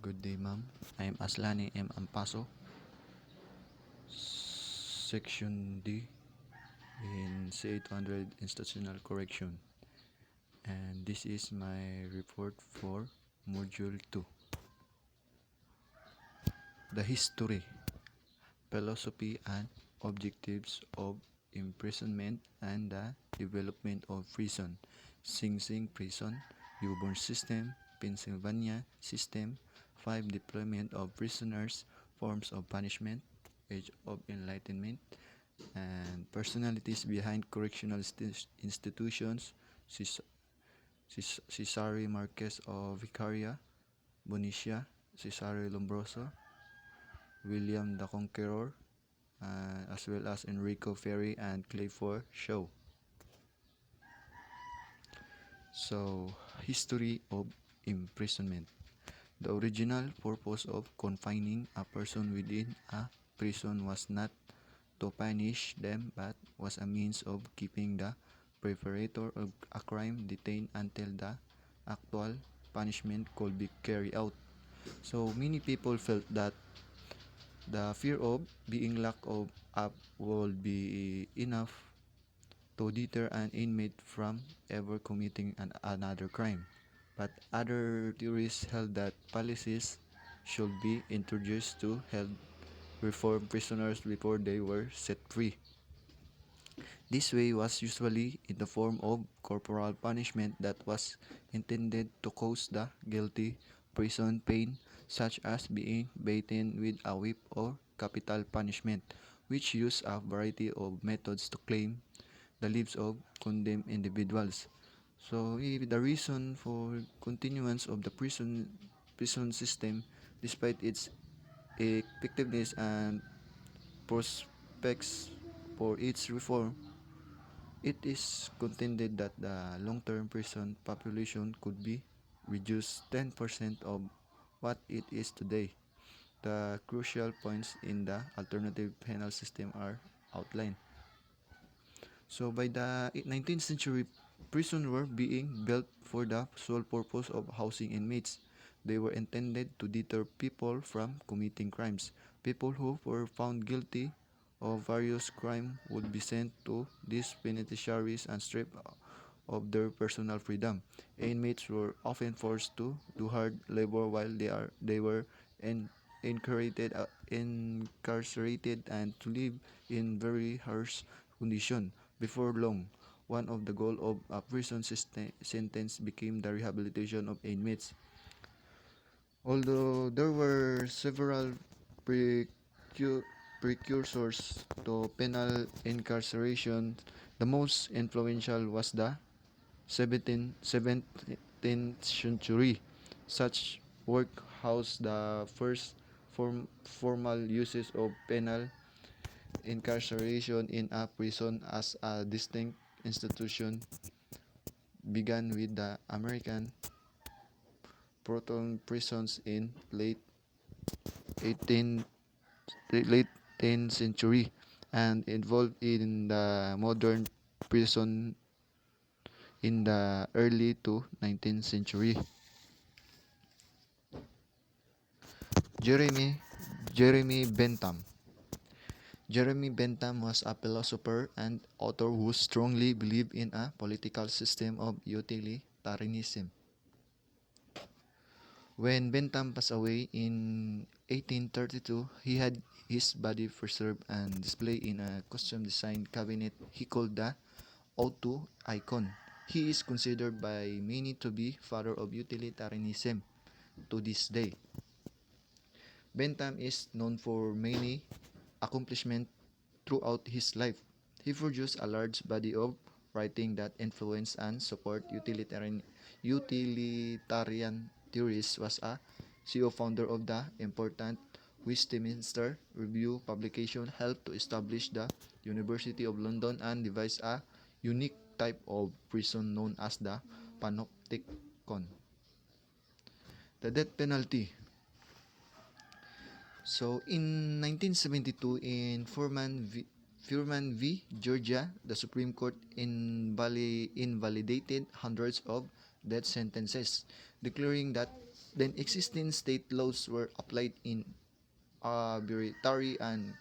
Good day, ma'am. I am Aslane M Ampaso, Section D in C800 Institutional Correction, and this is my report for Module 2. The history, philosophy, and objectives of imprisonment and the development of prison. Sing Sing Prison, Newborn System, Pennsylvania System, 5 Deployment of prisoners, Forms of Punishment, Age of Enlightenment, and Personalities behind correctional institutions, Cesari Marquez of Vicaria, Bonicia, Cesare Lombroso, William the Conqueror, as well as Enrico Ferri and Clayford Shaw. So, history of imprisonment. The original purpose of confining a person within a prison was not to punish them but was a means of keeping the perpetrator of a crime detained until the actual punishment could be carried out. So many people felt that the fear of being locked up would be enough to deter an inmate from ever committing another crime. But other theories held that policies should be introduced to help reform prisoners before they were set free. This way was usually in the form of corporal punishment that was intended to cause the guilty prison pain, such as being beaten with a whip, or capital punishment, which used a variety of methods to claim the lives of condemned individuals. So the reason for continuance of the prison system, despite its effectiveness and prospects for its reform, it is contended that the long-term prison population could be reduced 10% of what it is today. The crucial points in the alternative penal system are outlined. So by the 19th century, prisons were being built for the sole purpose of housing inmates. They were intended to deter people from committing crimes. People who were found guilty of various crimes would be sent to these penitentiaries and stripped of their personal freedom. Inmates were often forced to do hard labor while they were incarcerated and to live in very harsh conditions. Before long, one of the goals of a prison sentence became the rehabilitation of inmates. Although there were several precursors to penal incarceration, the most influential was the 17th century. Such work housed the first formal uses of penal incarceration in a prison as a distinct institution, began with the American proton prisons in late 10th century and evolved in the modern prison in the early to 19th century. Jeremy Bentham. Jeremy Bentham was a philosopher and author who strongly believed in a political system of utilitarianism. When Bentham passed away in 1832, he had his body preserved and displayed in a custom-designed cabinet he called the O2 icon. He is considered by many to be father of utilitarianism to this day. Bentham is known for many accomplishments throughout his life. He produced a large body of writing that influenced and support utilitarian theories, was a CEO founder of the important Westminster Review publication, helped to establish the University of London, and devised a unique type of prison known as the panopticon. The death penalty. So in 1972, in Furman v. Georgia, the Supreme Court invalidated hundreds of death sentences, declaring that then existing state laws were applied in arbitrary and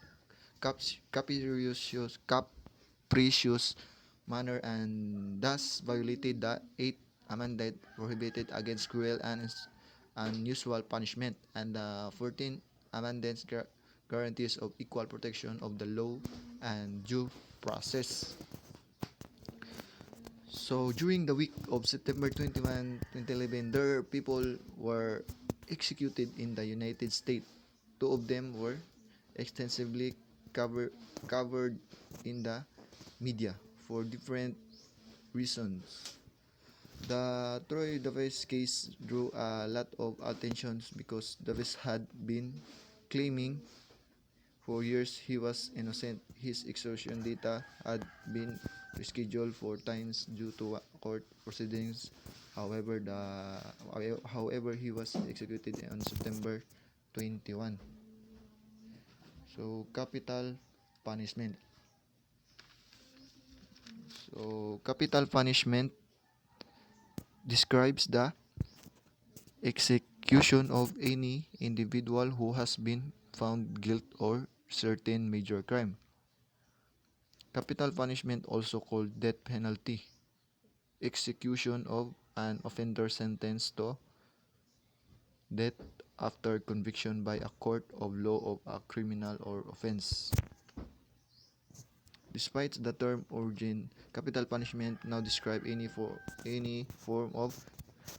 capricious manner and thus violated the 8th Amendment prohibited against cruel and unusual punishment and the 14th Amendment guarantees of equal protection of the law and due process. So during the week of September 21, 2011, there people were executed in the United States. Two of them were extensively covered in the media for different reasons. The Troy Davis case drew a lot of attention because Davis had been claiming for years he was innocent. His execution data had been rescheduled 4 times due to court proceedings. However, he was executed on September 21. So, capital punishment. So, capital punishment describes the execution of any individual who has been found guilty or certain major crime. Capital punishment, also called death penalty, execution of an offender sentenced to death after conviction by a court of law of a criminal or offense. Despite the term origin, capital punishment now describe any form of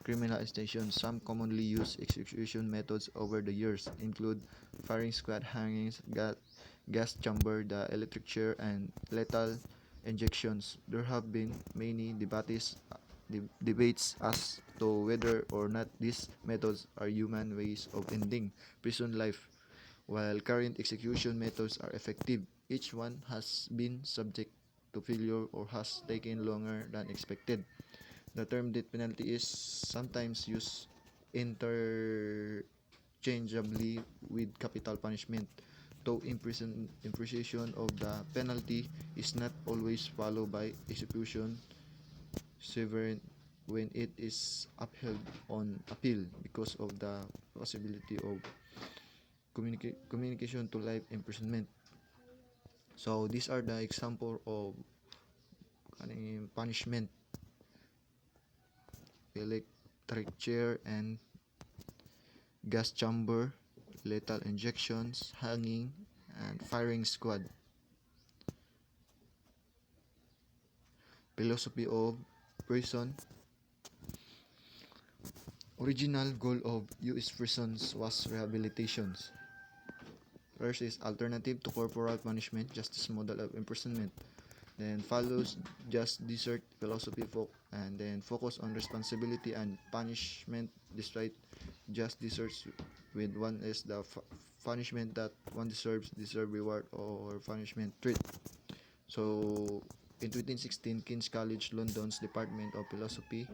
criminal extension. Some commonly used execution methods over the years include firing squad, hangings, gas chamber, the electric chair, and lethal injections. There have been many debates as to whether or not these methods are human ways of ending prison life. While current execution methods are effective, each one has been subject to failure or has taken longer than expected. The term death penalty is sometimes used interchangeably with capital punishment, though imposition of the penalty is not always followed by execution severely when it is upheld on appeal because of the possibility of communication to life imprisonment. So these are the example of punishment: electric chair and gas chamber, lethal injections, hanging, and firing squad. Philosophy of prison. Original goal of U.S. prisons was rehabilitation. First is alternative to corporal punishment, justice model of imprisonment. Then follows just desert philosophy and then focus on responsibility and punishment despite just deserts with one is the punishment that one deserve reward or punishment treat. So in 2016, King's College London's Department of Philosophy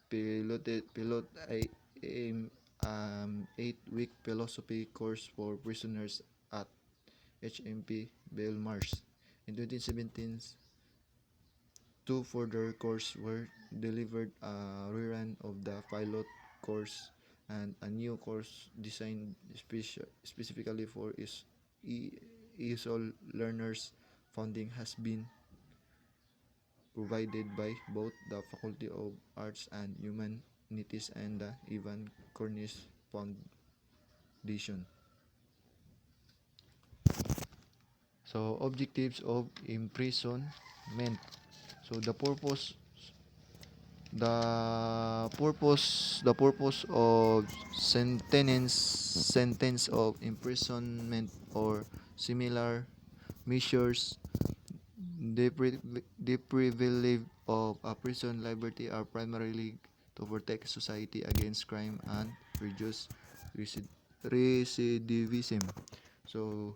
pilot a 8-week philosophy course for prisoners at HMP Belmarsh. In 2017, 2 further courses were delivered, a rerun of the pilot course and a new course designed specifically for ESOL learners. Funding has been provided by both the Faculty of Arts and Humanities and the Ivan Cornish Foundation. So objectives of imprisonment. So the purpose of sentence of imprisonment or similar measures deprivation of a prison liberty are primarily to protect society against crime and reduce recidivism. So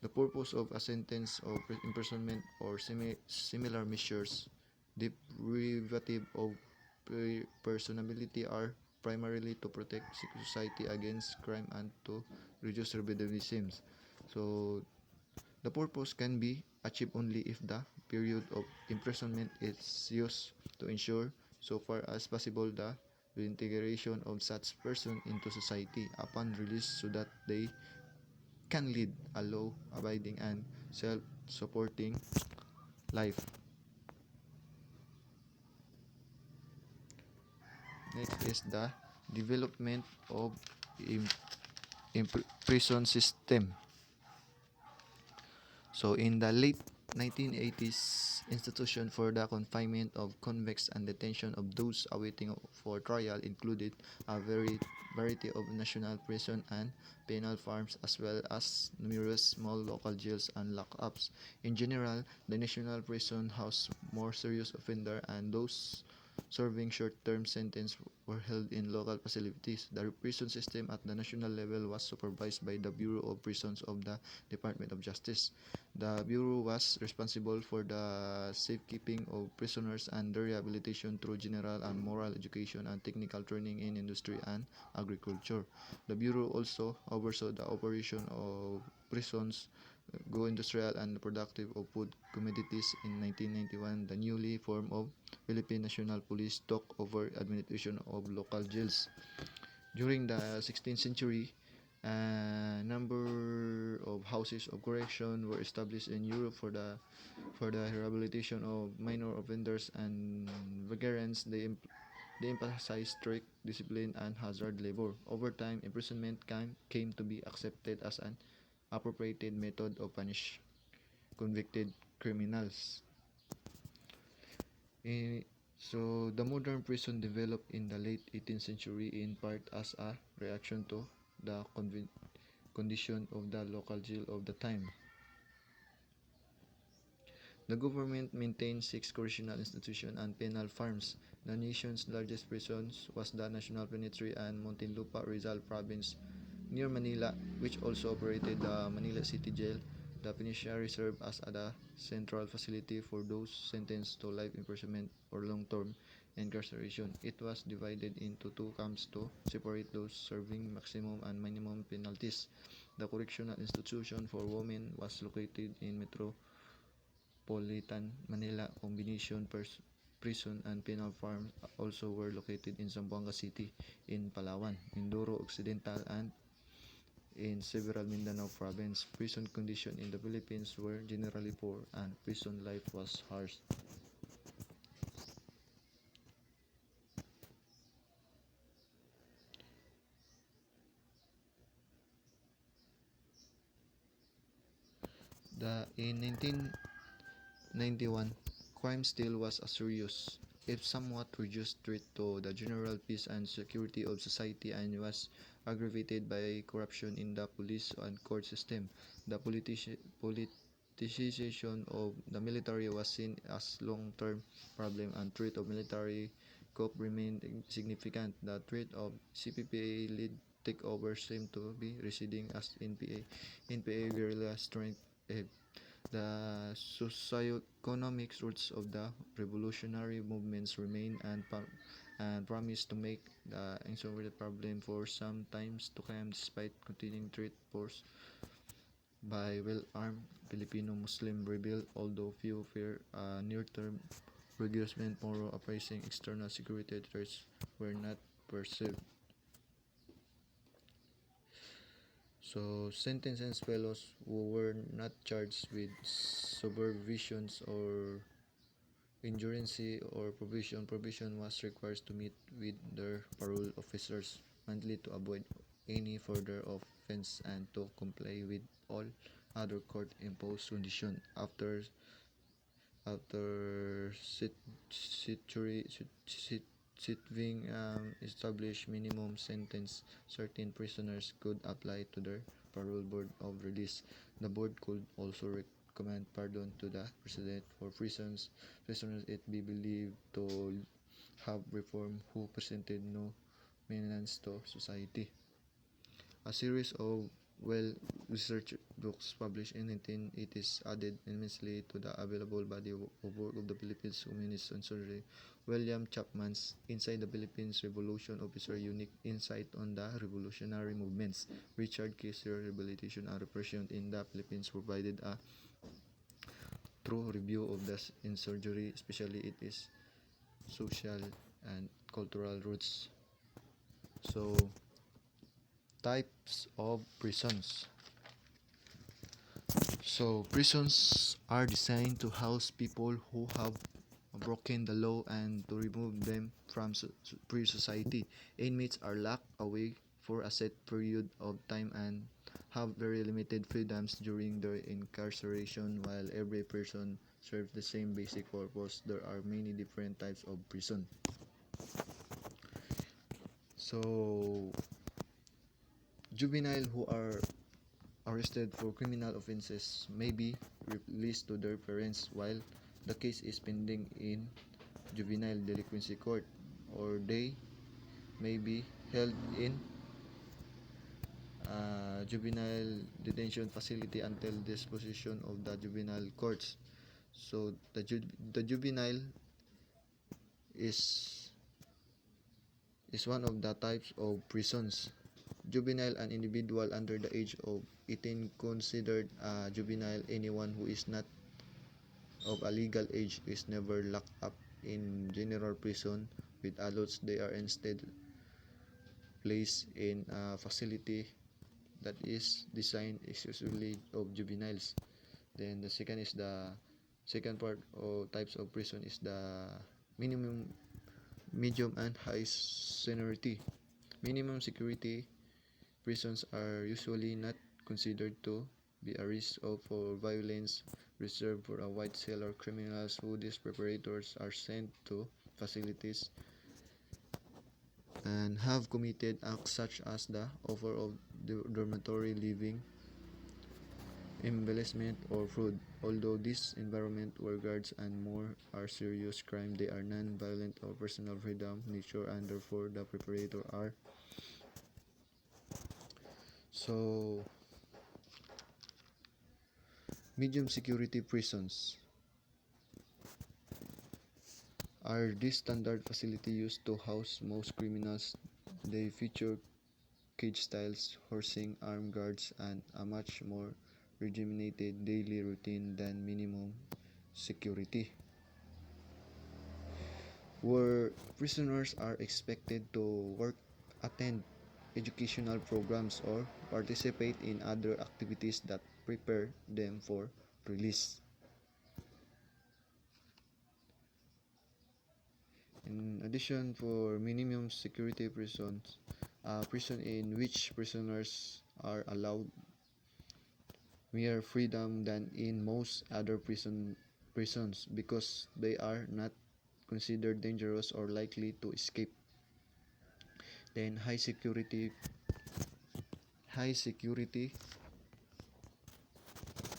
the purpose of a sentence of imprisonment or similar measures derivative of personality are primarily to protect society against crime and to reduce recidivism. So the purpose can be achieved only if the period of imprisonment is used to ensure, so far as possible, the integration of such person into society upon release so that they can lead a law-abiding and self-supporting life. Next is the development of prison system. So in the late 1980s, institution for the confinement of convicts and detention of those awaiting for trial included a variety of national prison and penal farms as well as numerous small local jails and lockups. In general, the national prison housed more serious offenders and those serving short-term sentences were held in local facilities. The prison system at the national level was supervised by the Bureau of Prisons of the Department of Justice. The Bureau was responsible for the safekeeping of prisoners and their rehabilitation through general and moral education and technical training in industry and agriculture. The Bureau also oversaw the operation of prisons, go industrial and productive of food commodities. In 1991, the newly formed of Philippine National Police took over administration of local jails. During the 16th century, a number of houses of correction were established in Europe for the rehabilitation of minor offenders and vagrants. They emphasized strict discipline and hazard labor. Over time, imprisonment came to be accepted as an appropriate method of punish convicted criminals. So the modern prison developed in the late 18th century in part as a reaction to the condition of the local jail of the time. The government maintained 6 correctional institutions and penal farms. The nation's largest prisons was the National Penitentiary and Muntinlupa, Rizal Province, near Manila, which also operated the Manila City Jail. The penitentiary served as the central facility for those sentenced to life imprisonment or long-term incarceration. It was divided into 2 camps to separate those serving maximum and minimum penalties. The correctional institution for women was located in Metropolitan Manila. Combination prison and penal farms also were located in Zamboanga City, in Palawan, Mindoro Occidental, and in several Mindanao province. Prison conditions in the Philippines were generally poor and prison life was harsh. In 1991, crime still was a serious, if somewhat reduced threat to the general peace and security of society and was aggravated by corruption in the police and court system. The politicization of the military was seen as long-term problem and threat of military coup remained significant. The threat of CPP-led takeover seemed to be receding as NPA guerrilla strength ahead. The socio-economic roots of the revolutionary movements remain and promise to make the unsolved problem for some times to come despite continuing threat posed by well-armed Filipino Muslim rebels, although few fear near-term reducement more appraising external security threats were not perceived. So, sentenced fellows who were not charged with supervisions or injurancy or provision was required to meet with their parole officers monthly to avoid any further offense and to comply with all other court-imposed conditions. After serving established minimum sentence, certain prisoners could apply to their parole board of release. The board could also recommend pardon to the president for prisoners it be believed to have reformed who presented no menace to society. A series of well-researched books published in 1980s added immensely to the available body of work of the Philippines Communist Censor William Chapman's Inside the Philippines Revolution Officer Unique Insight on the Revolutionary Movements. Richard Cesare Rehabilitation and Repression in the Philippines provided a thorough review of the insurgery, especially its social and cultural roots. So, types of prisons. So, prisons are designed to house people who have broken the law and to remove them from pre-society. Inmates are locked away for a set period of time and have very limited freedoms during their incarceration. While every prison serves the same basic purpose, there are many different types of prison. So, juvenile who are arrested for criminal offenses may be released to their parents while the case is pending in juvenile delinquency court, or they may be held in juvenile detention facility until disposition of the juvenile courts. So the juvenile is one of the types of prisons. Juvenile, an individual under the age of 18 considered a juvenile. Anyone who is not of a legal age is never locked up in general prison with adults. They are instead placed in a facility that is designed exclusively of juveniles. Then the second part of types of prison is the minimum, medium, and high seniority. Minimum security prisons are usually not considered to be a risk of for violence, reserved for a white collar criminals who these preparators are sent to facilities and have committed acts such as the offer of dormitory living, embellishment, or fraud. Although this environment where guards and more are serious crime, they are non-violent or personal freedom nature, and therefore the preparator are. So, medium security prisons are this standard facility used to house most criminals. They feature cage styles, housing armed guards, and a much more regimented daily routine than minimum security, where prisoners are expected to work, attend educational programs, or participate in other activities that prepare them for release. In addition, for minimum security prisons, a prison in which prisoners are allowed mere freedom than in most other prisons because they are not considered dangerous or likely to escape. Then high security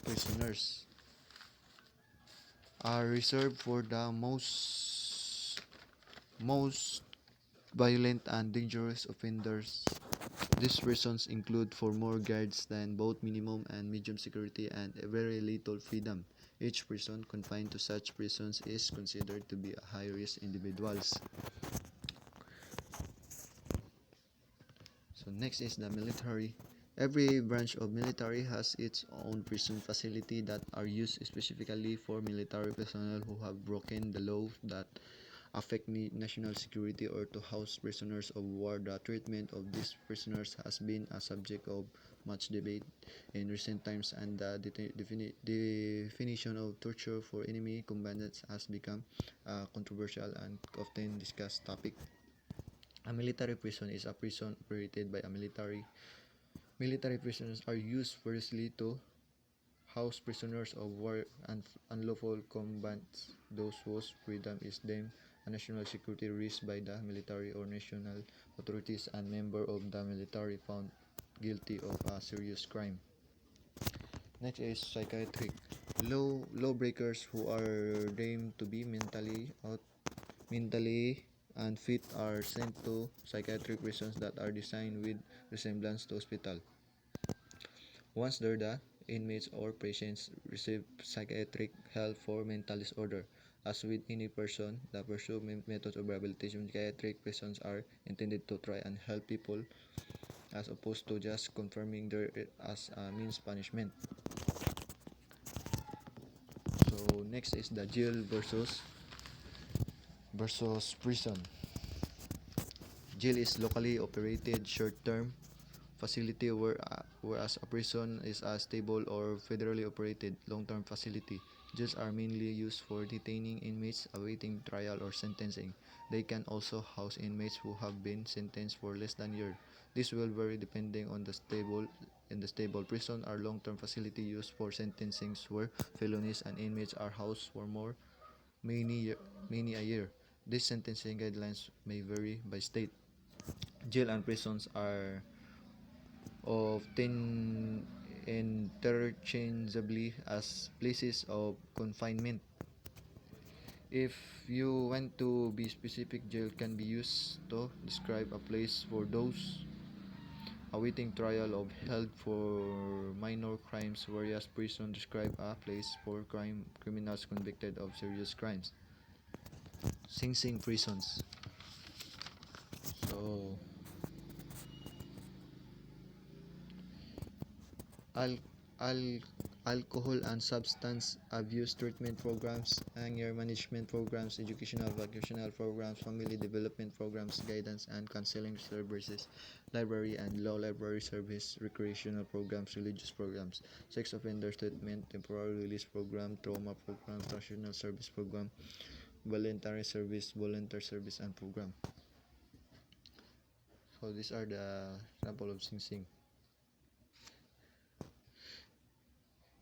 prisoners are reserved for the most violent and dangerous offenders. These prisons include for more guards than both minimum and medium security and very little freedom. Each person confined to such prisons is considered to be a high-risk individuals. So next is the military. Every branch of military has its own prison facility that are used specifically for military personnel who have broken the law that affect national security or to house prisoners of war. The treatment of these prisoners has been a subject of much debate in recent times, and the definition of torture for enemy combatants has become a controversial and often discussed topic. A military prison is a prison operated by a military. Military prisons are used firstly to house prisoners of war and unlawful combatants, those whose freedom is deemed a national security risk by the military or national authorities, and member of the military found guilty of a serious crime. Next is psychiatric. Lawbreakers who are deemed to be mentally unfit are sent to psychiatric prisons that are designed with resemblance to hospital. Once there, the inmates or patients receive psychiatric help for mental disorder. As with any person, the pursued methods of rehabilitation in psychiatric prisons are intended to try and help people as opposed to just confirming their as a means punishment. So next is the jail versus prison. Jail is locally operated short-term facility whereas a prison is a stable or federally operated long-term facility. Jails are mainly used for detaining inmates awaiting trial or sentencing. They can also house inmates who have been sentenced for less than a year. This will vary depending on the stable prison are long-term facility used for sentencing where felonies and inmates are housed for many a year. These sentencing guidelines may vary by state. Jail and prisons are often interchangeably as places of confinement. If you want to be specific, jail can be used to describe a place for those awaiting trial or held for minor crimes, whereas prison describe a place for criminals convicted of serious crimes. Sing Sing prisons. So al- al- alcohol and substance abuse treatment programs, anger management programs, educational vocational programs, family development programs, guidance and counseling services, library and law library service, recreational programs, religious programs, sex offenders treatment, temporary release program, trauma program, transitional service program, voluntary service, volunteer service and program. So these are the example of Sing Sing.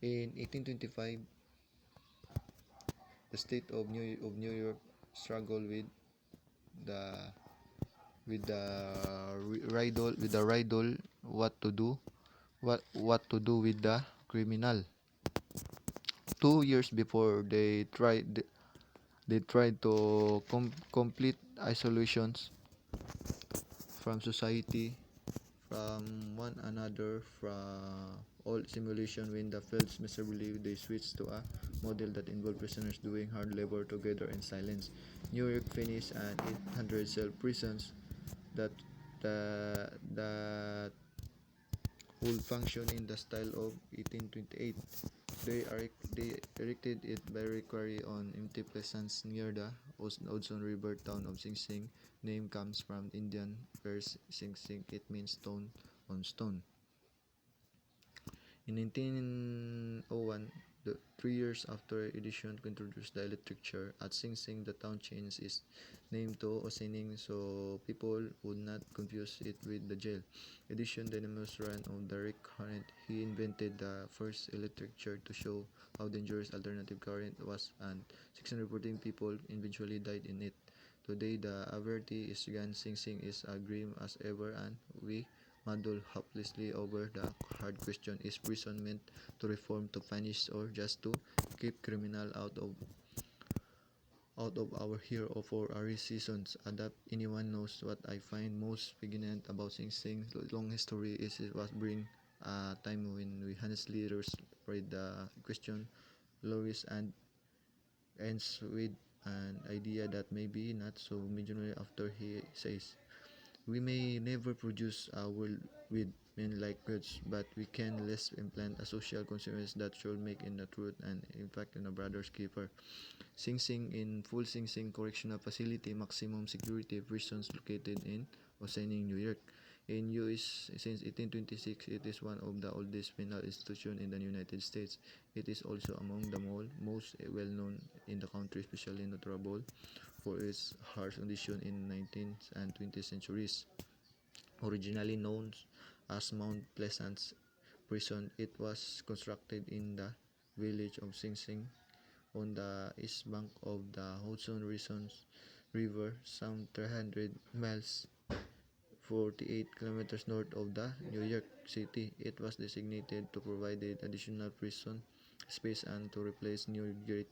In 1825, the state of New York struggled the the riddle what to do with the criminal. 2 years before they tried to complete isolations from society, from one another, from all simulation. When the failed miserably, they switched to a model that involved prisoners doing hard labor together in silence. New York finished an 800 cell prisons that that would function in the style of 1828. They erected it by quarry on empty plains near the Hudson River town of Sing Sing. Name comes from Indian verse Sing Sing. It means stone on stone. In 1901, 3 years after Edison introduced the electric chair at Sing Sing, the town changed its name to Ossining so people would not confuse it with the jail. Edison, dynamos ran of direct current. He invented the first electric chair to show how dangerous alternative current was, and 614 people eventually died in it. Today, the Averty is gone. Sing Sing is as grim as ever, and we muddle hopelessly over the hard question: is prison meant to reform, to punish, or just to keep criminal out of our here for our seasons? Adapt. Anyone knows what I find most poignant about Sing Sing's long history is it was bring a time when we honestly read the question. Loris and ends with an idea that may be not so imaginary after he says, we may never produce a world with men like gods, but we can less implant a social consequence that should make in the truth and impact in a brother's keeper. Sing Sing in full Sing Sing Correctional Facility, maximum security prisons located in Ossining, New York. In US since 1826, it is one of the oldest penal institutions in the United States. It is also among the most well known in the country, especially notable for its harsh condition in 19th and 20th centuries. Originally known as Mount Pleasant Prison, it was constructed in the village of Sing Sing on the east bank of the Hudson River, some 300 miles 48 kilometers north of the New York City. It was designated to provide additional prison space and to replace New Gate.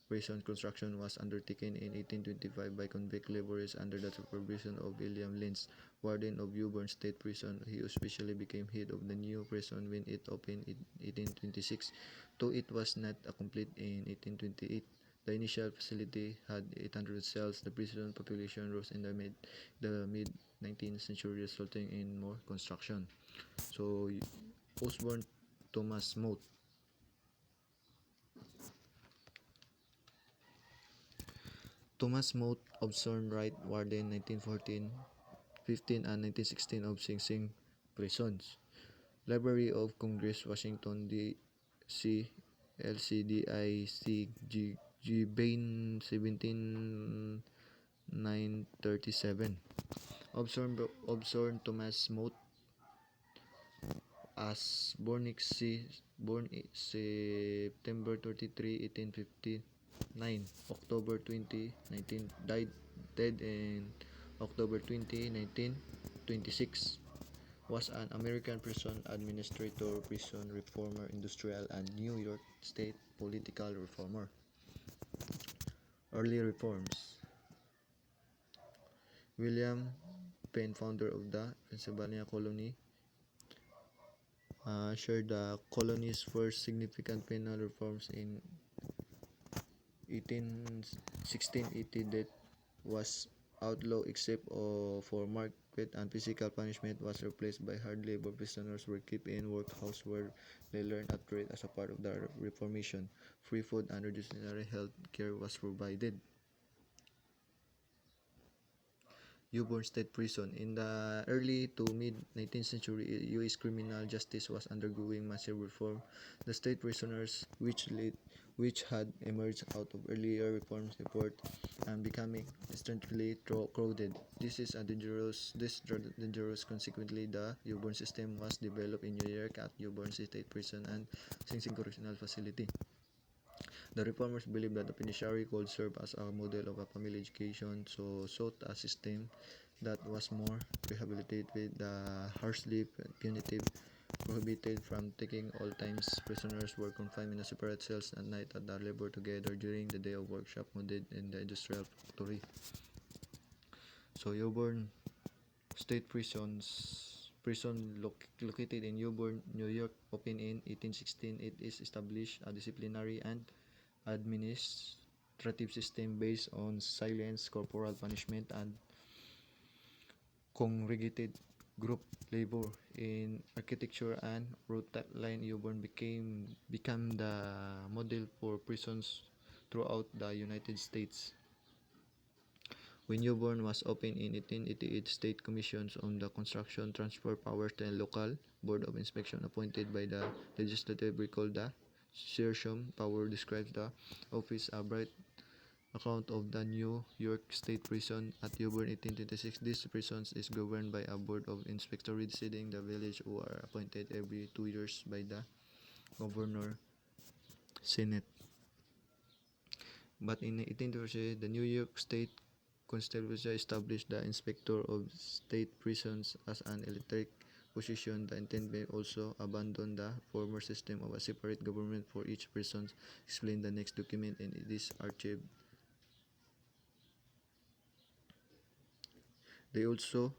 Prison construction was undertaken in 1825 by convict laborers under the supervision of William Lynch, warden of Auburn State Prison. He officially became head of the new prison when it opened in 1826, though it was not complete in 1828. The initial facility had 800 cells. The prison population rose in the mid 19th century, resulting in more construction. So, Osborne Thomas Mote. Thomas Mote, Observed Right, Warden, 1914 1915 and 1916 of Sing Sing prisons. Library of Congress, Washington, D.C., LCDIC, Bain, 17,937. Obsorn Thomas Mote, as born September 23, 1859, October 20, 19, dead in October 20, 1926, was an American prison administrator, prison reformer, industrial, and New York State political reformer. Early reforms. William Penn, founder of the Pennsylvania colony, shared the colony's first significant penal reforms in 1680 that was outlawed except for market and physical punishment was replaced by hard labor. Prisoners were kept in workhouse where they learned a trade as a part of the Reformation. Free food and rudimentary health care was provided. Newborn State Prison. In the early to mid-19th century, U.S. criminal justice was undergoing massive reform. The state prisoners, which had emerged out of earlier reforms effort and becoming extremely crowded. This dangerous. Consequently, the newborn system was developed in New York at Newborn State Prison and Sing Sing Correctional Facility. The reformers believed that the penitentiary could serve as a model of a family education, so sought a system that was more rehabilitative with the harshly punitive, prohibited from taking all times. Prisoners were confined in separate cells at night and labor together during the day of workshop modeled in the industrial factory. So Auburn State Prison located in Auburn, New York, opened in 1816. It is established a disciplinary and administrative system based on silence, corporal punishment, and congregated group labor. In architecture and route line, Auburn became the model for prisons throughout the United States. When Auburn was opened in 1888, state commissions on the construction transferred powers to a local board of inspection appointed by the legislative, recalled the Sertium power. Describes the office a bright account of the New York State Prison at Auburn, 1826. This prison is governed by a board of inspectors residing the village who are appointed every 2 years by the governor senate. But in 1830, the New York State Constitution established the inspector of state prisons as an elected position. The intent also abandoned the former system of a separate government for each prison, explained the next document, and it is archived. They also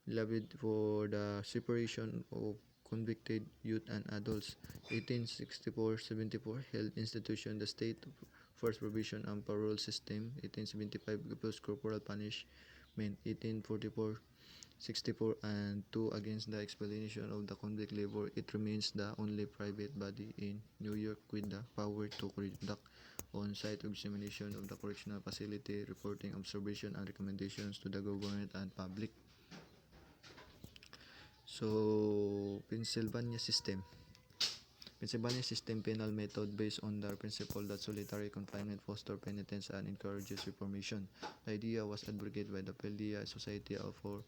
lobbied for the separation of convicted youth and adults. 1864-74 held institution the state first provision and parole system. 1875 proposed corporal punishment. 1844-64 and 2 against the expulsion of the convict labor. It remains the only private body in New York with the power to conduct on-site examination of the correctional facility, reporting observation and recommendations to the government and public. So, Pennsylvania system penal method based on the principle that solitary confinement fosters penitence and encourages reformation. The idea was advocated by the Philadelphia Society for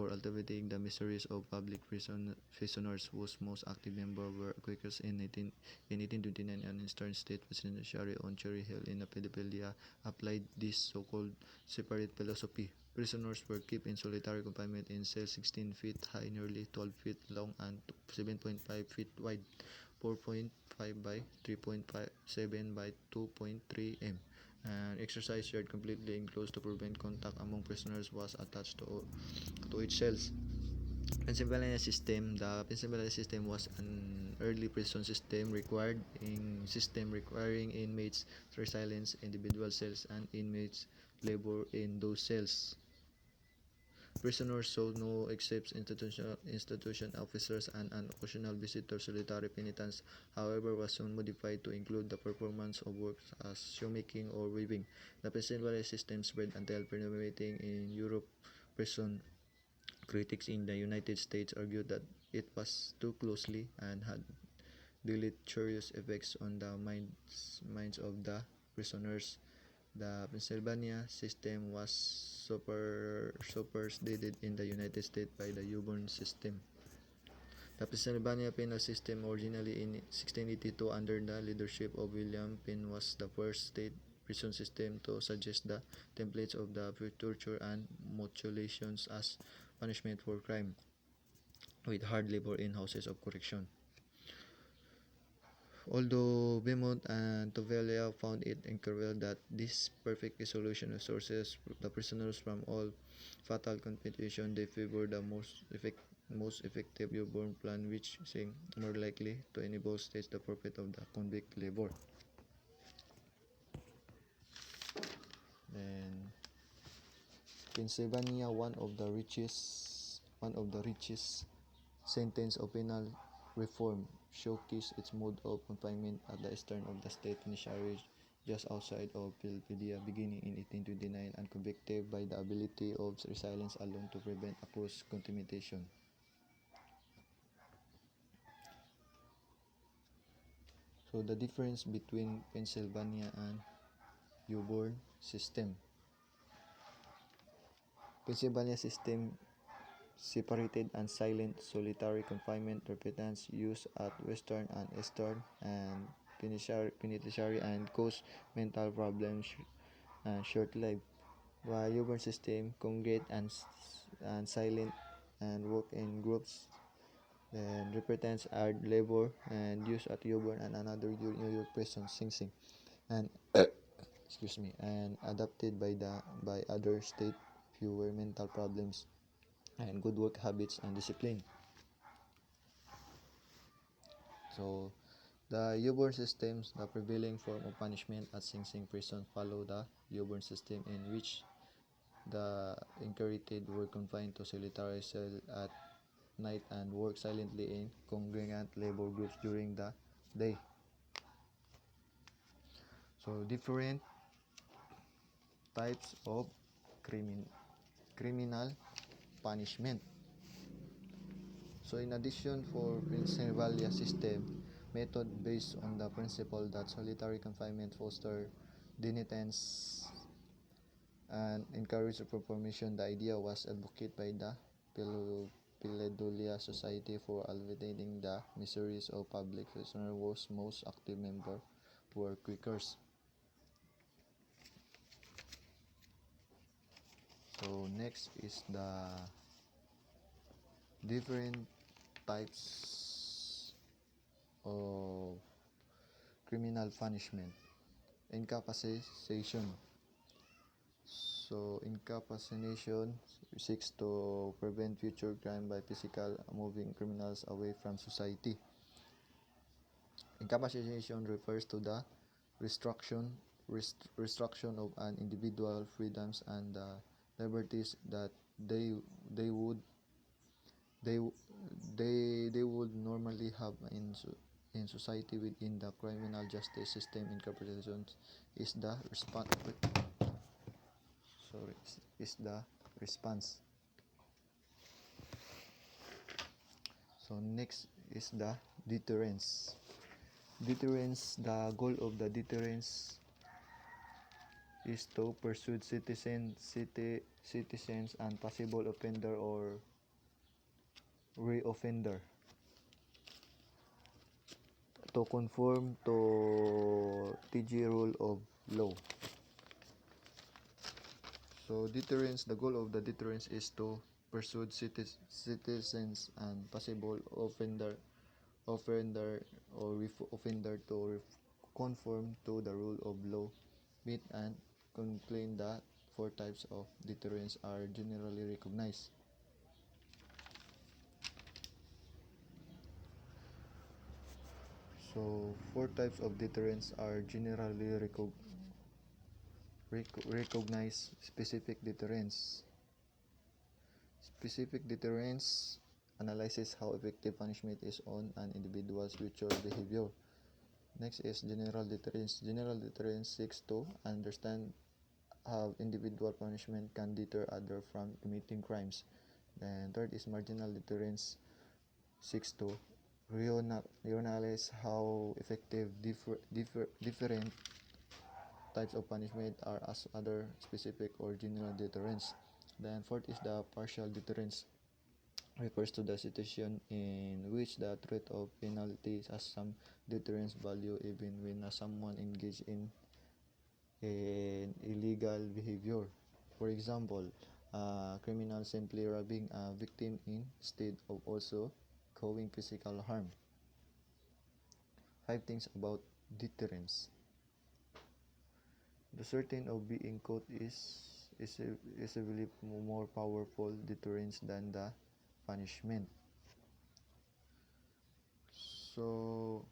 alleviating the miseries of public prisoners, whose most active members were Quakers. In 1829, an Eastern State Penitentiary on Cherry Hill in Philadelphia applied this so-called separate philosophy. Prisoners were kept in solitary confinement in cells 16 feet high, nearly 12 feet long, and 7.5 feet wide, 4.5 by 3.7 by 2.3 m. An exercise yard completely enclosed to prevent contact among prisoners was attached to each cells. Pennsylvania system. The Pennsylvania system was an early prison system requiring inmates to silence individual cells and inmates labor in those cells. Prisoners saw no except institution officers and an occasional visitor. Solitary penitence, however, was soon modified to include the performance of works as shoemaking or weaving. The Pennsylvania system spread until predominating in Europe. Prison Critics in the United States argued that it was too closely and had deleterious effects on the minds of the prisoners. The Pennsylvania system was superseded in the United States by the Auburn system. The Pennsylvania penal system, originally in 1682 under the leadership of William Penn, was the first state prison system to suggest the templates of the torture and mutilations as punishment for crime, with hard labor in houses of correction. Although Beaumont and Tovelia found it incredible that this perfect isolation sources the prisoners from all fatal competition, they favored the most effective Auburn plan, which seemed more likely to enable states the profit of the convict labor. Then Pennsylvania, one of the richest sentence of penal reform, showcased its mode of confinement at the eastern of the state penitentiary just outside of Philadelphia beginning in 1829 and convicted by the ability of resilience alone to prevent a cross-contamination. So the difference between Pennsylvania and Auburn system. Pennsylvania system separated and silent solitary confinement represents used at western and eastern and penitentiary and cause mental problems and short-lived, while Auburn system congregate and silent and work in groups. Then represents hard labor and used at Auburn and another New York prison, Sing Sing, and and adopted by other state fewer mental problems and good work habits and discipline. So the Auburn systems, the prevailing form of punishment at Sing Sing prison, follow the Auburn system, in which the incarcerated were confined to solitary cell at night and work silently in congregant labor groups during the day. So different types of criminal punishment. So in addition, for Pennsylvania system method based on the principle that solitary confinement foster denitence and encourage reformation, the idea was advocated by the Philadelphia Society for Alleviating the Miseries of Public Prisoners, whose most active members were Quakers. So next is the different types of criminal punishment. Incapacitation. So incapacitation seeks to prevent future crime by physically moving criminals away from society. Incapacitation refers to the restriction of an individual's freedoms and liberties that they would normally have in society within the criminal justice system. Incapacitation is the response. So next is the deterrence. The goal of the deterrence is to pursue citizens and possible offender or reoffender to conform to TG rule of law. So deterrence, the goal of the deterrence is to pursue citizens and possible offender or offender to conform to the rule of law, meet and complain that 4 types of deterrence are generally recognized. So 4 types of deterrence are generally recognized. Specific deterrence. Specific deterrence analyzes how effective punishment is on an individual's future behavior. Next is general deterrence. General deterrence seeks to understand how individual punishment can deter others from committing crimes. Then third is marginal deterrence, seeks to realize how effective different types of punishment are as other specific or general deterrence. Then fourth is the partial deterrence, refers to the situation in which the threat of penalty has some deterrence value even when someone engaged in illegal behavior. For example, a criminal simply robbing a victim instead of also causing physical harm. 5 things about deterrence. The certainty of being caught is a really more powerful deterrence than the punishment. So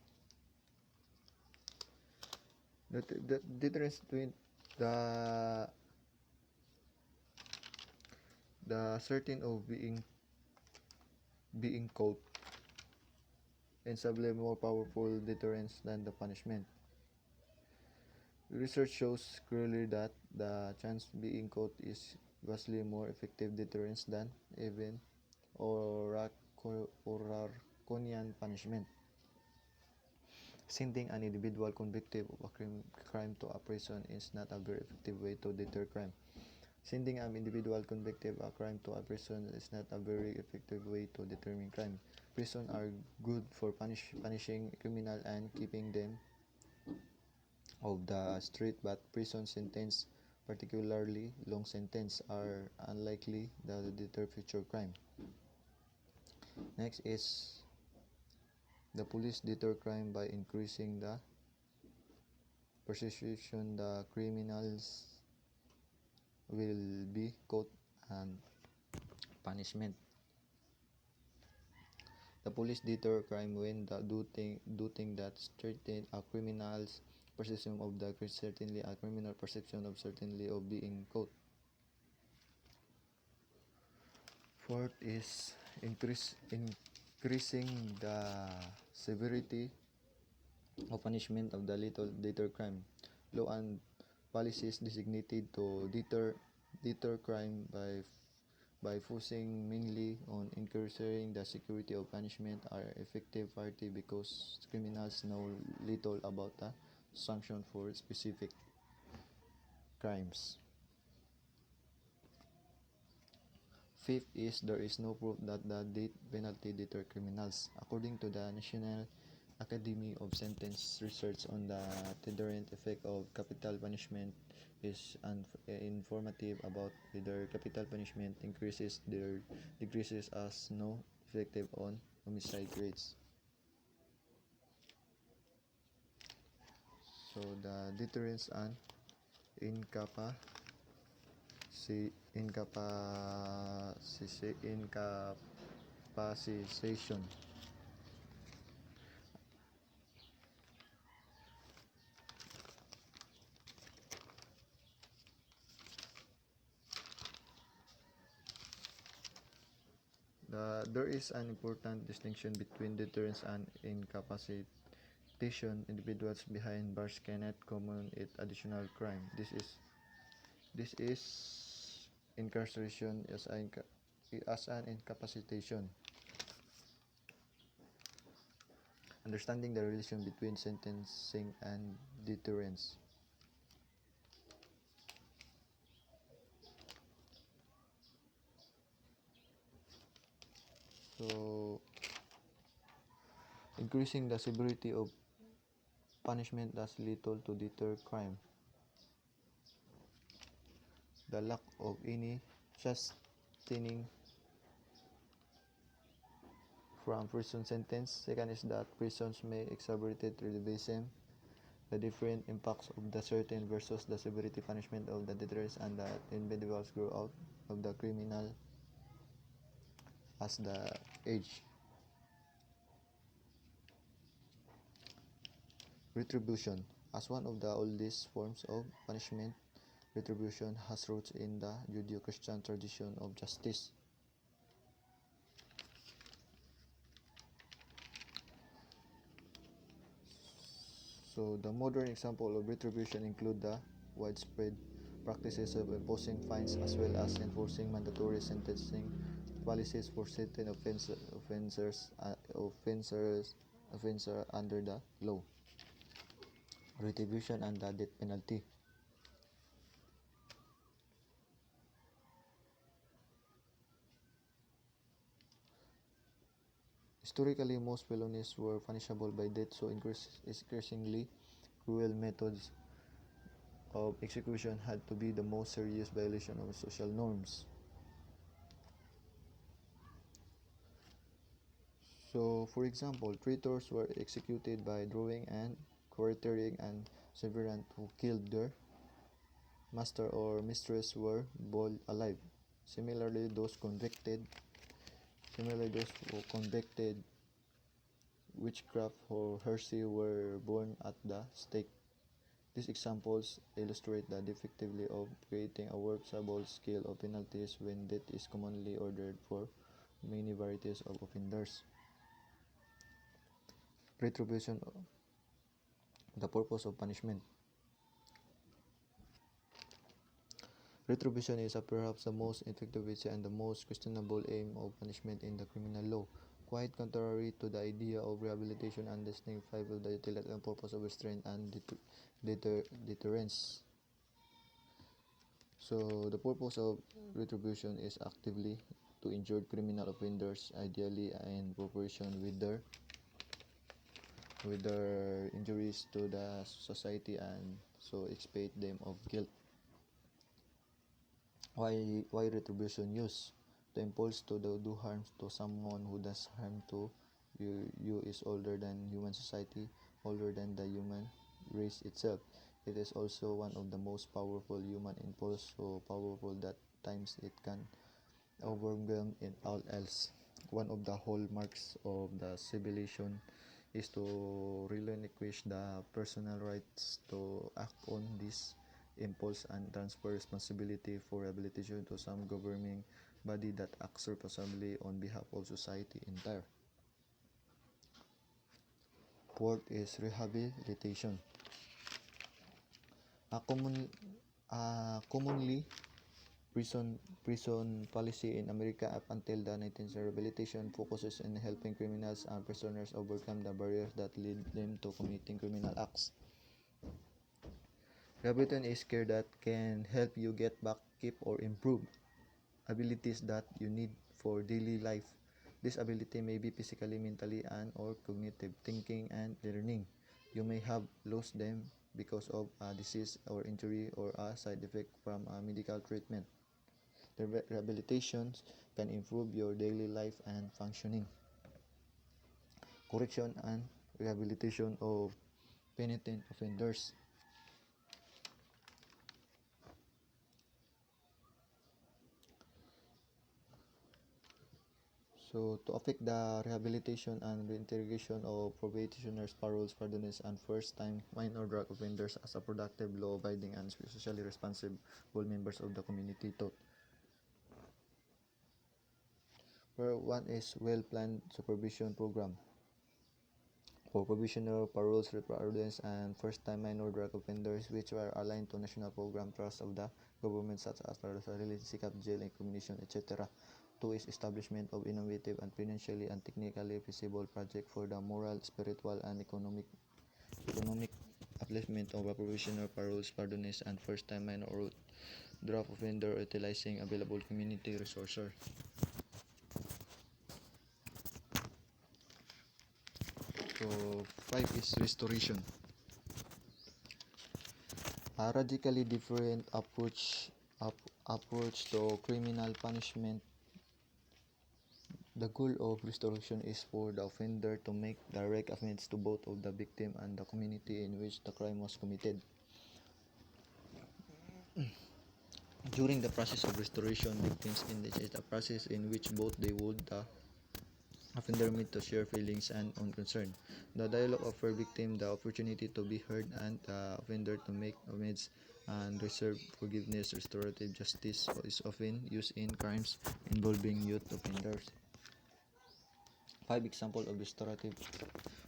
the difference between the certain of being caught and subtly more powerful deterrence than the punishment. Research shows clearly that the chance being caught is vastly more effective deterrence than even or draconian punishment. Sending an individual convicted of a crime to a prison is not a very effective way to deter crime. Sending an individual convicted of a crime to a prison is not a very effective way to determine crime. Prisons are good for punishing criminals and keeping them off the street, but prison sentences, particularly long sentences, are unlikely to deter future crime. Next is the police deter crime by increasing the perception the criminals will be caught and punishment. The police deter crime when the do thing that strengthen a criminal's perception of the certainly a criminal perception of certainly of being caught. Fourth is increasing the severity of punishment of the little deter crime. Law and policies designated to deter crime by focusing mainly on increasing the security of punishment are effective party because criminals know little about the sanction for specific crimes. Fifth is there is no proof that the death penalty deter criminals. According to the National Academy of Sentence Research on the deterrent effect of capital punishment is informative about whether capital punishment decreases as no effective on homicide rates. So the deterrence and incapacitation. There is an important distinction between deterrence and incapacitation. Individuals behind bars cannot commit additional crime. This is incarceration as an incapacitation. Understanding the relation between sentencing and deterrence. So, increasing the severity of punishment does little to deter crime. The lack of any chastening from prison sentence. Second is that prisons may exacerbate recidivism. The different impacts of the certain versus the severity punishment of the deterrence and that individuals grow out of the criminal as the age. Retribution. As one of the oldest forms of punishment, retribution has roots in the Judeo-Christian tradition of justice. So the modern example of retribution include the widespread practices of imposing fines as well as enforcing mandatory sentencing policies for certain offenser under the law. Retribution and the death penalty. Historically, most felonies were punishable by death, so increasingly cruel methods of execution had to be the most serious violation of social norms. So, for example, traitors were executed by drawing and quartering, and servants who killed their master or mistress were boiled alive. Similarly, those who convicted witchcraft or heresy were burned at the stake. These examples illustrate the difficulty of creating a workable scale of penalties when death is commonly ordered for many varieties of offenders. Retribution, the purpose of punishment. Retribution is perhaps the most effective and the most questionable aim of punishment in the criminal law. Quite contrary to the idea of rehabilitation and distinguished with the utility and purpose of restraint and deterrence. So, the purpose of retribution is actively to injured criminal offenders, ideally in proportion with their injuries to the society, and so expiate them of guilt. Why retribution use? The impulse to do harm to someone who does harm to you is older than human society, older than the human race itself. It is also one of the most powerful human impulse, so powerful that times it can overwhelm in all else. One of the hallmarks of the civilization is to relinquish the personal rights to act on this impulse and transfer responsibility for rehabilitation to some governing body that acts responsibly on behalf of society entire. Fourth is rehabilitation. Commonly prison policy in America up until the 19th century, rehabilitation focuses on helping criminals and prisoners overcome the barriers that lead them to committing criminal acts. Rehabilitation is care that can help you get back, keep, or improve abilities that you need for daily life. This ability may be physically, mentally, and or cognitive, thinking and learning. You may have lost them because of a disease or injury or a side effect from a medical treatment. The rehabilitations can improve your daily life and functioning. Correction and rehabilitation of penitent offenders. So, to affect the rehabilitation and reintegration of probationers, paroles, pardoners, and first-time minor drug offenders as a productive, law-abiding, and socially responsible members of the community taught. Where one is well-planned supervision program for probationer, paroles, pardoners, and first-time minor drug offenders, which are aligned to national program trusts of the government, such as the Restorative Justice, jail and commission, etc. 2 is establishment of innovative and financially and technically feasible project for the moral, spiritual, and economic upliftment of a probationer, paroles, pardoners, and first-time minor drug offender utilizing available community resources. So 5 is restoration. A radically different approach to criminal punishment. The goal of restoration is for the offender to make direct amends to both of the victim and the community in which the crime was committed. During the process of restoration, victims initiate a process in which both they would the offender meet to share feelings and own concern. The dialogue offers victim the opportunity to be heard and the offender to make amends and reserve forgiveness. Restorative justice is often used in crimes involving youth offenders. 5 examples of restorative.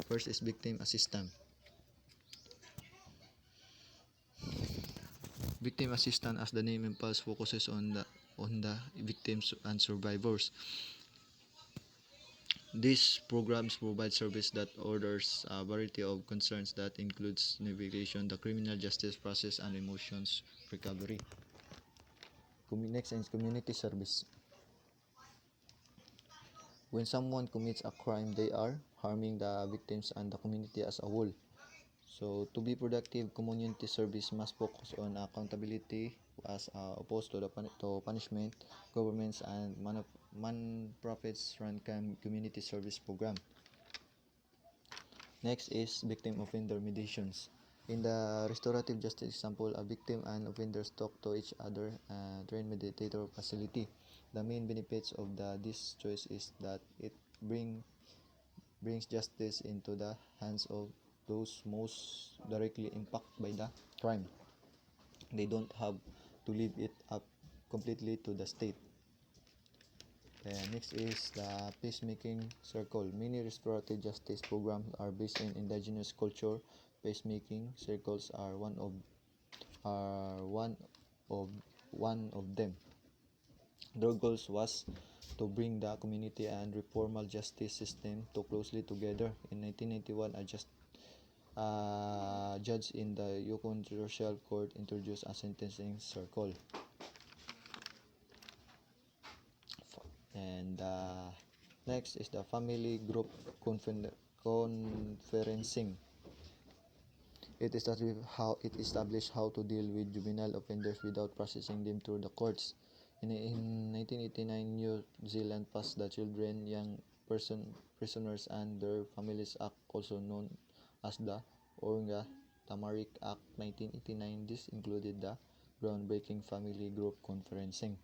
First is victim assistance. Victim assistance, as the name implies, focuses on the on the victims and survivors. These programs provide service that orders a variety of concerns that includes navigation, the criminal justice process, and emotions recovery. Next is community service. When someone commits a crime, they are harming the victims and the community as a whole. So, to be productive, community service must focus on accountability as opposed to punishment. Governments and non-profits run community service program. Next is victim offender mediations. In the restorative justice example, a victim and offenders talk to each other during mediator facility. The main benefits of this choice is that it brings justice into the hands of those most directly impacted by the crime. They don't have to leave it up completely to the state. Next is the Peacemaking Circle. Many restorative justice programs are based in indigenous culture. Peacemaking circles are one of them. Their goals was to bring the community and reformal justice system too closely together. In 1991, a judge in the Yukon Judicial Court introduced a sentencing circle. And next is the family group conferencing. It established how to deal with juvenile offenders without processing them through the courts. In 1989, New Zealand passed the Children, Young Prisoners and Their Families Act, also known as the Ornga Tamaric Act 1989. This included the groundbreaking family group conferencing.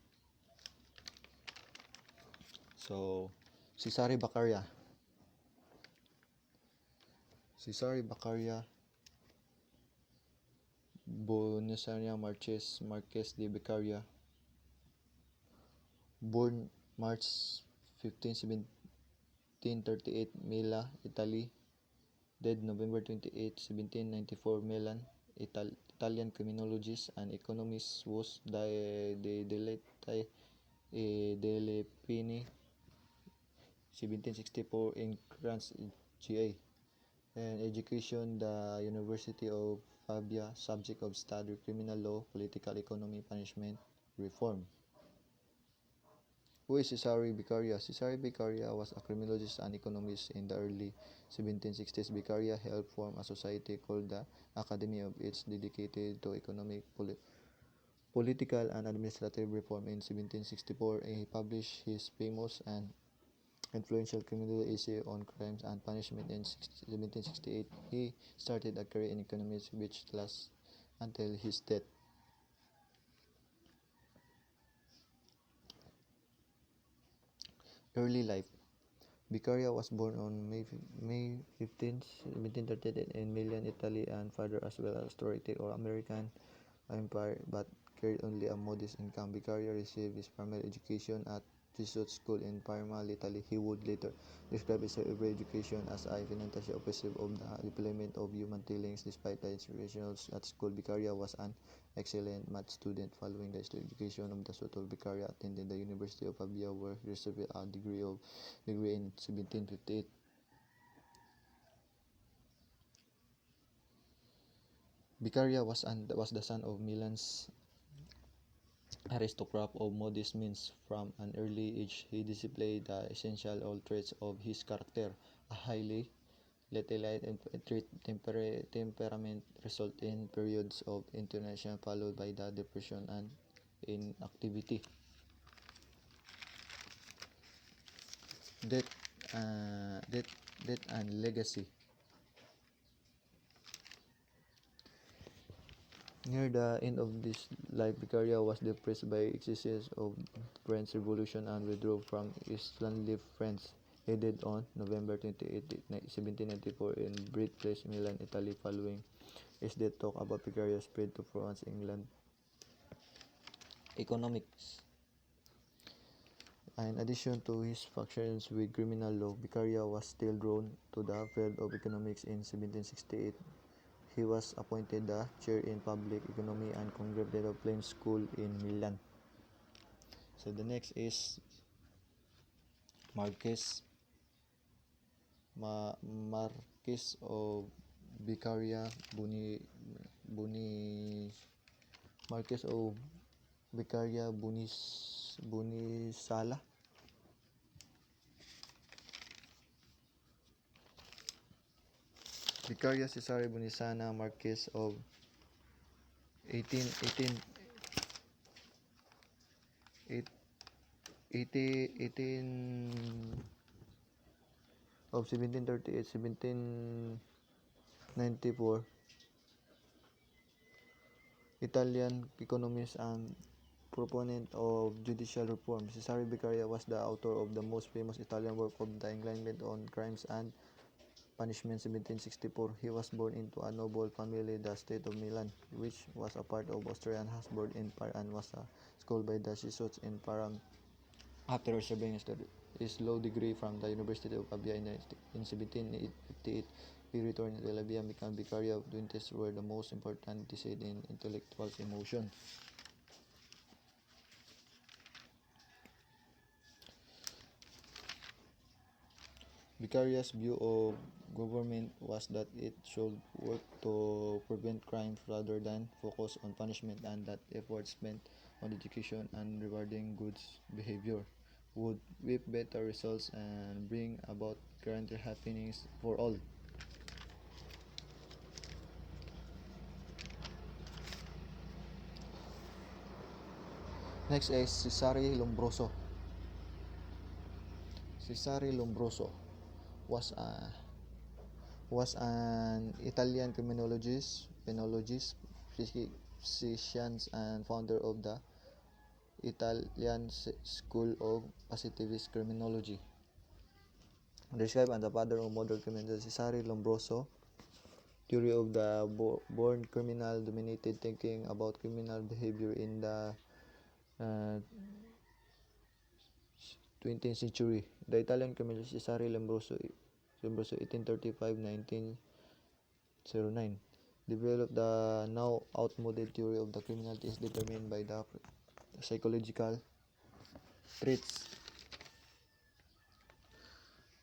So, Cesare Beccaria Bonisaria Marquez de Beccaria, born March 15, 1738, Mela, Italy, dead November 28, 1794, Milan, Italian criminologist and economist, was delle Pini, 1764, in France, GA. And education, the University of Pavia, subject of study criminal law, political economy, punishment, reform. Who is Cesare Beccaria? Cesare Beccaria was a criminologist and economist in the early 1760s. Beccaria helped form a society called the Academy of Its, dedicated to economic, political, and administrative reform. In 1764, he published his famous and influential criminal essay on crimes and punishment. In 1768, he started a career in economics which lasted until his death. Early life. Beccaria was born on May 15, 1738 in Milan, Italy, and father as well as authoritative or American Empire, but carried only a modest income. Beccaria received his primary education at Jesuit school in Parma, Italy. He would later describe his early education as a financially oppressive of the deployment of human dealings. Despite the instructions at school, Beccaria was an excellent math student. Following the education of the Jesuit, Beccaria attended the University of Pavia, where he received a degree in 1758. Beccaria was the son of Milan's aristocrat of modest means. From an early age, he displayed the essential all traits of his character. A highly lethalite temperament result in periods of intonation followed by the depression and inactivity. Death and legacy. Near the end of his life, Beccaria was depressed by excesses of French Revolution and withdrew from Iceland France. He died on November 28, 1794 in birthplace Milan, Italy. Following his death, talk about Beccaria spread to France, England. Economics. In addition to his factions with criminal law, Beccaria was still drawn to the field of economics. In 1768, he was appointed the chair in public economy and Congreve Plain School in Milan. So the next is Marquess Marquess of Vicaria Buni Marquess of Vicaria Bunisala. Vicaria Cesare Bunisana, Marquess of 18 of 1738 1794, Italian economist and proponent of judicial reform. Cesare Beccaria was the author of the most famous Italian work of the Enlightenment on crimes and punishment 1764. He was born into a noble family, the state of Milan, which was a part of Austrian Habsburg Empire, and was schooled by the Jesuits in Param. After receiving his law degree from the University of Pavia in 1758, he returned to Labia and became Vicaria of Duentes, where the most important decade in intellectual emotion. Vicaria's view of government was that it should work to prevent crime rather than focus on punishment, and that efforts spent on education and rewarding good behavior would reap better results and bring about greater happiness for all. Next is Cesari Lombroso. Cesari Lombroso was an Italian criminologist, physician, and founder of the Italian School of Positivist Criminology. Described as the father of modern criminology, Cesare Lombroso theory of the born criminal dominated thinking about criminal behavior in the 20th century. The Italian criminologist Cesare Lombroso 1835-1909 developed the now outmoded theory of the criminality is determined by the psychological traits.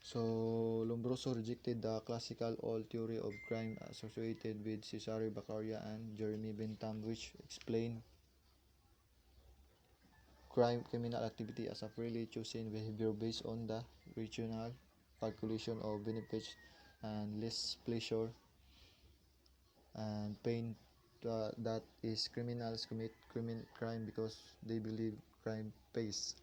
So Lombroso rejected the classical old theory of crime associated with Cesare Beccaria and Jeremy Bentham, which explained criminal activity as a freely chosen behavior based on the rational calculation of benefits and less pleasure and pain that is criminals commit crime because they believe crime pays.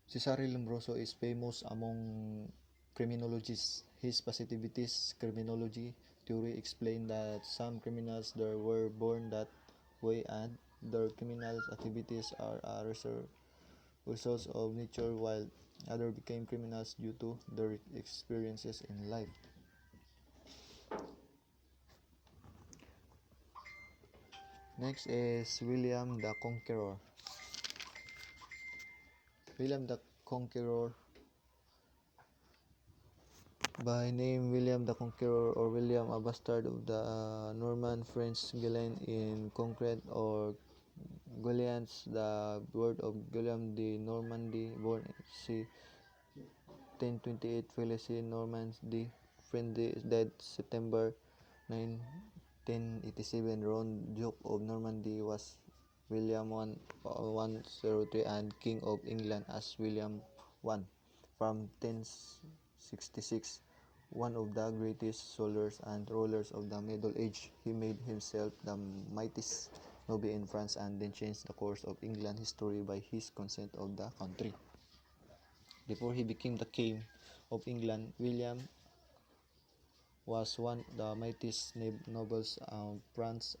Cesare Lombroso is famous among criminologists. His positivist criminology theory explained that some criminals there were born that way and their criminal activities are a results of nature, while others became criminals due to their experiences in life. Next is William the Conqueror. William the Conqueror, by name William the Conqueror or William, a bastard of the Norman French Guillain in Conquered or Gaulians, the word of Guillaume de Normandy, born c. 1028, Felicie Normandy, Friendly, dead September 9, 1087. Ron, Duke of Normandy, was William 103 and King of England as William I. From 1066, one of the greatest soldiers and rulers of the Middle Age, he made himself the mightiest noble in France and then changed the course of England history by his consent of the country. Before he became the King of England, William was one of the mightiest nobles of France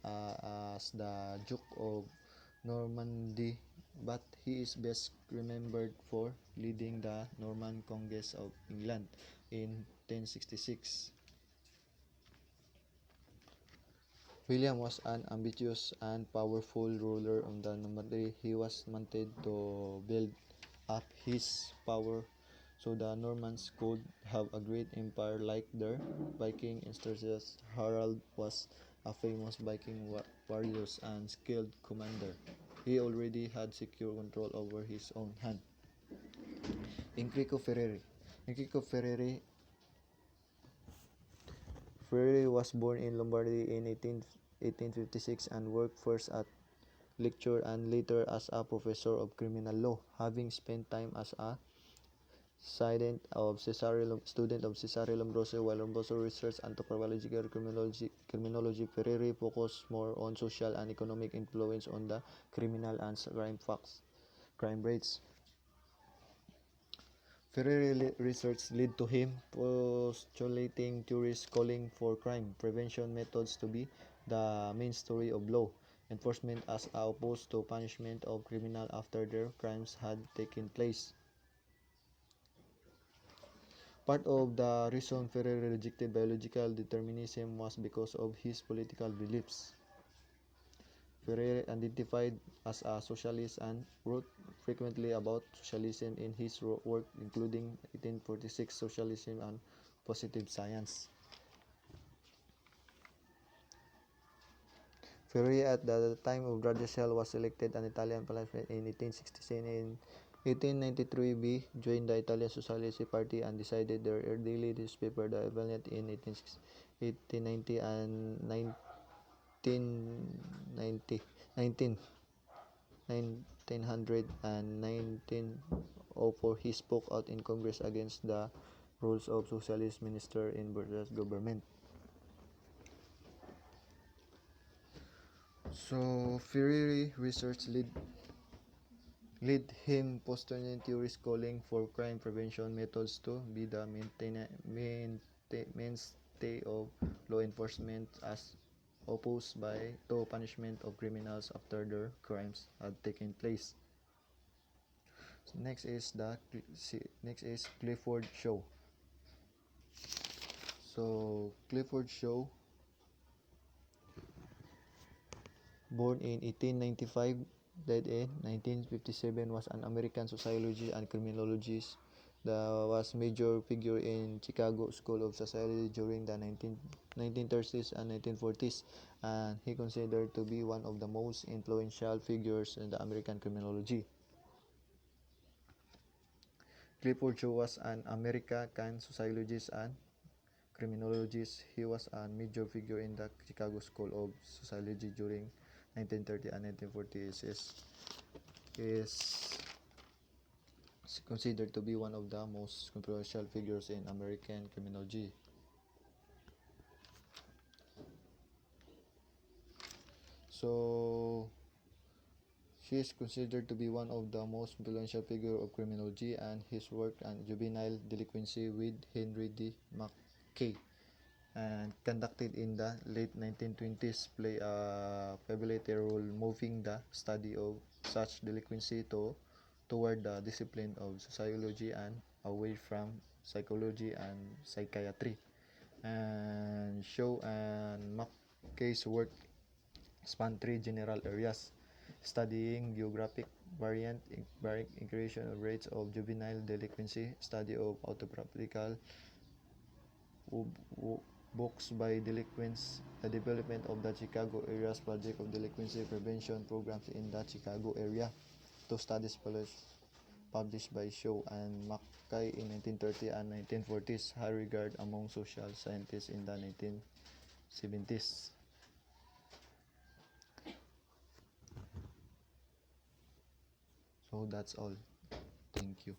as the Duke of Normandy, but he is best remembered for leading the Norman Conquest of England in 1066. William was an ambitious and powerful ruler of the Normandy. He was wanted to build up his power so the Normans could have a great empire like their Viking ancestors. Harald was a famous Viking warrior and skilled commander. he already had secure control over his own hand. Enrico Ferreri. Ferreri was born in Lombardy in 1856 and worked first at lecturer and later as a professor of criminal law, having spent time as a student of Cesare Lombroso. While Lombroso researched anthropological criminology, Ferreri focused more on social and economic influence on the criminal and crime rates. Ferreri research led to him postulating theories calling for crime prevention methods to be the main story of law enforcement as opposed to punishment of criminals after their crimes had taken place. Part of the reason Ferreri rejected biological determinism was because of his political beliefs. Ferreri identified as a socialist and wrote frequently about socialism in his work, including 1846 Socialism and Positive Science. Ferreri, at the time of Radicel, was elected an Italian parliament in 1866. In 1893, he joined the Italian Socialist Party and decided their daily newspaper, the Evelynet, in 1890 and 1900 and 1904. He spoke out in Congress against the rules of socialist minister in British government. So Ferreri research led him postulating theories calling for crime prevention methods to be the mainstay of law enforcement as opposed to punishment of criminals after their crimes had taken place. So next is Clifford Shaw. So Clifford Shaw, born in 1895, died in 1957, was an American sociologist and criminologist that was major figure in Chicago School of Sociology during the 1930s and 1940s, and he considered to be one of the most influential figures in the American criminology. Clifford Shaw was an American sociologist and criminologist. He was a major figure in the Chicago School of Sociology during 1930 and 1940s. Is considered to be one of the most influential figures in American criminology. So she is considered to be one of the most influential figures of criminology, and his work on juvenile delinquency with Henry D. McKay and conducted in the late 1920s play a pivotal role, moving the study of such delinquency toward the discipline of sociology and away from psychology and psychiatry. And Shaw and McKay's work span three general areas: studying geographic increase rates of juvenile delinquency, study of autobiographical books by delinquents, the development of the Chicago area's project of delinquency prevention programs in the Chicago area. Two studies published by Shaw and McKay in 1930 and 1940s, high regard among social scientists in the 1970s. So that's all. Thank you.